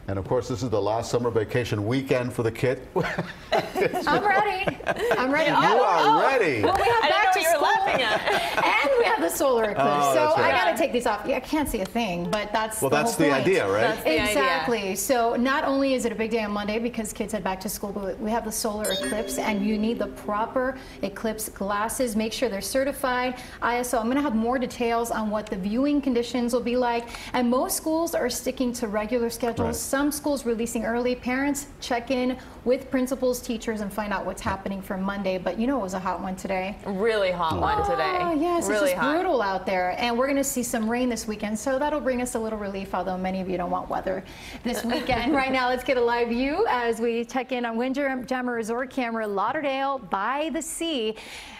And of course, this is the last summer vacation weekend for the kids. I'm ready. I'm ready. You are ready. Well, we have back to school, laughing at. and we have the solar eclipse. Oh, so right. I got to take these off. Yeah, I can't see a thing, but that's well, the that's whole the point. idea, right? That's the Exactly. idea. So not only is it a big day on Monday because kids head back to school, but we have the solar eclipse, and you need the proper eclipse glasses. Make sure they're certified ISO. I'm going to have more details on what the viewing conditions will be like. And most schools are sticking to regular schedules. Right. Some schools releasing early. Parents, check in with principals, teachers, and find out what's happening for Monday. But you know it was a hot one today. Really hot one today. Oh, yes, really it's just hot. brutal out there. And we're going to see some rain this weekend, so that'll bring us a little relief, although many of you don't want weather this weekend. Right now, let's get a live view as we check in on Windjammer Resort camera, Lauderdale by the sea.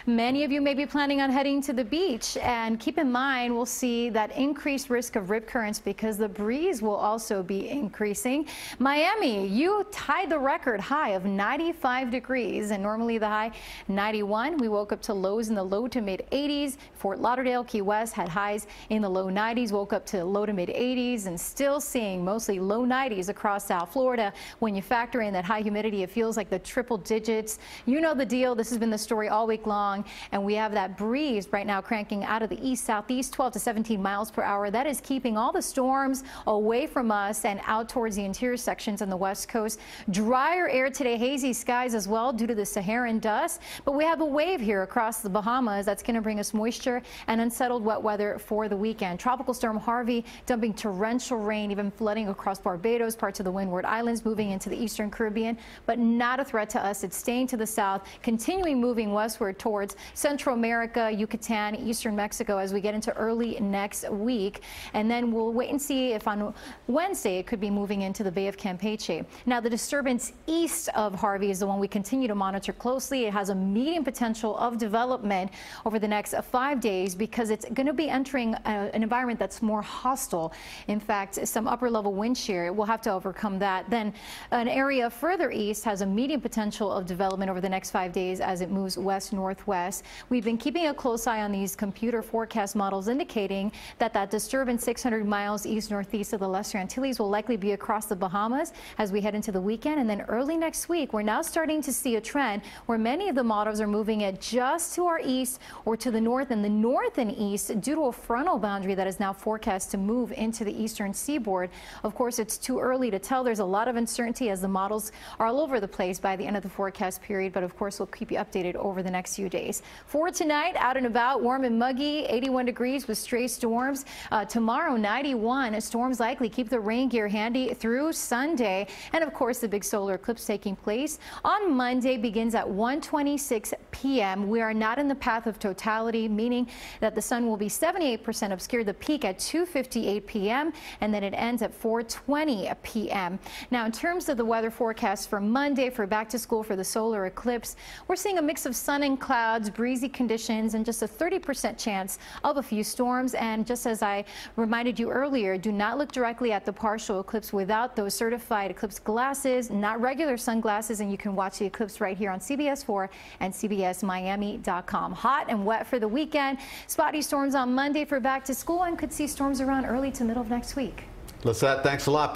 Many of you may be planning on heading to the beach, and keep in mind we'll see that increased risk of rip currents because the breeze will also be increasing. Miami, you tied the record high of 95 degrees, and normally the high 91. We woke up to lows in the low to mid 80s. Fort Lauderdale, Key West had highs in the low 90s, woke up to low to mid 80s, and still seeing mostly low 90s across South Florida. When you factor in that high humidity, it feels like the triple digits. You know the deal. This has been the story all week long, and we have that breeze right now cranking out of the east southeast, 12 to 17 miles per hour. That is keeping all the storms away from us and out towards the interior sections on the west coast. Drier air today, hazy skies as well due to the Saharan dust, but we have a wave here across the Bahamas that's going to bring us moisture and unsettled wet weather for the weekend. Tropical storm Harvey dumping torrential rain, even flooding across Barbados, parts of the Windward Islands, moving into the eastern Caribbean, but not a threat to us. It's staying to the south, continuing moving westward towards Central America, Yucatan, eastern Mexico as we get into early next week. And then we'll wait and see if on Wednesday it could be moving into the Bay of Campeche. Now, the disturbance east of Harvey is the one we continue to monitor closely. It has a medium potential of development over the next 5 days because it's going to be entering an environment that's more hostile. In fact, some upper level wind shear, we'll have to overcome that. Then an area further east has a medium potential of development over the next 5 days as it moves west-northwest. We've been keeping a close eye on these computer forecast models indicating that that disturbance 600 miles east-northeast of the Lesser Antilles will likely be across the Bahamas as we head into the weekend. And then early next week, we're now starting to see a trend where many of the models are moving it just to our east or to the north and the north and east due to a frontal boundary that is now forecast to move into the eastern seaboard. Of course, it's too early to tell. There's a lot of uncertainty as the models are all over the place by the end of the forecast period, but of course, we'll keep you updated over the next few days. For tonight, out and about, warm and muggy, 81 degrees with stray storms. Tomorrow, 91. Storms likely. Keep the rain gear handy through Sunday. And of course, the big solar eclipse taking place on Monday begins at 1:26 p.m. We are not in the path of totality, meaning that the sun will be 78% obscured, the peak at 2:58 p.m. and then it ends at 4:20 p.m. Now, in terms of the weather forecast for Monday for back to school for the solar eclipse, we're seeing a mix of sun and clouds, breezy conditions, and just a 30% chance of a few storms. And just as I reminded you earlier, do not look directly at the partial eclipse without those certified eclipse glasses, not regular sunglasses, and you can watch the eclipse right here on CBS 4 and CBSMiami.com. Hot and wet for the weekend. Spotty storms on Monday for back to school, and could see storms around early to middle of next week. Lisette, thanks a lot.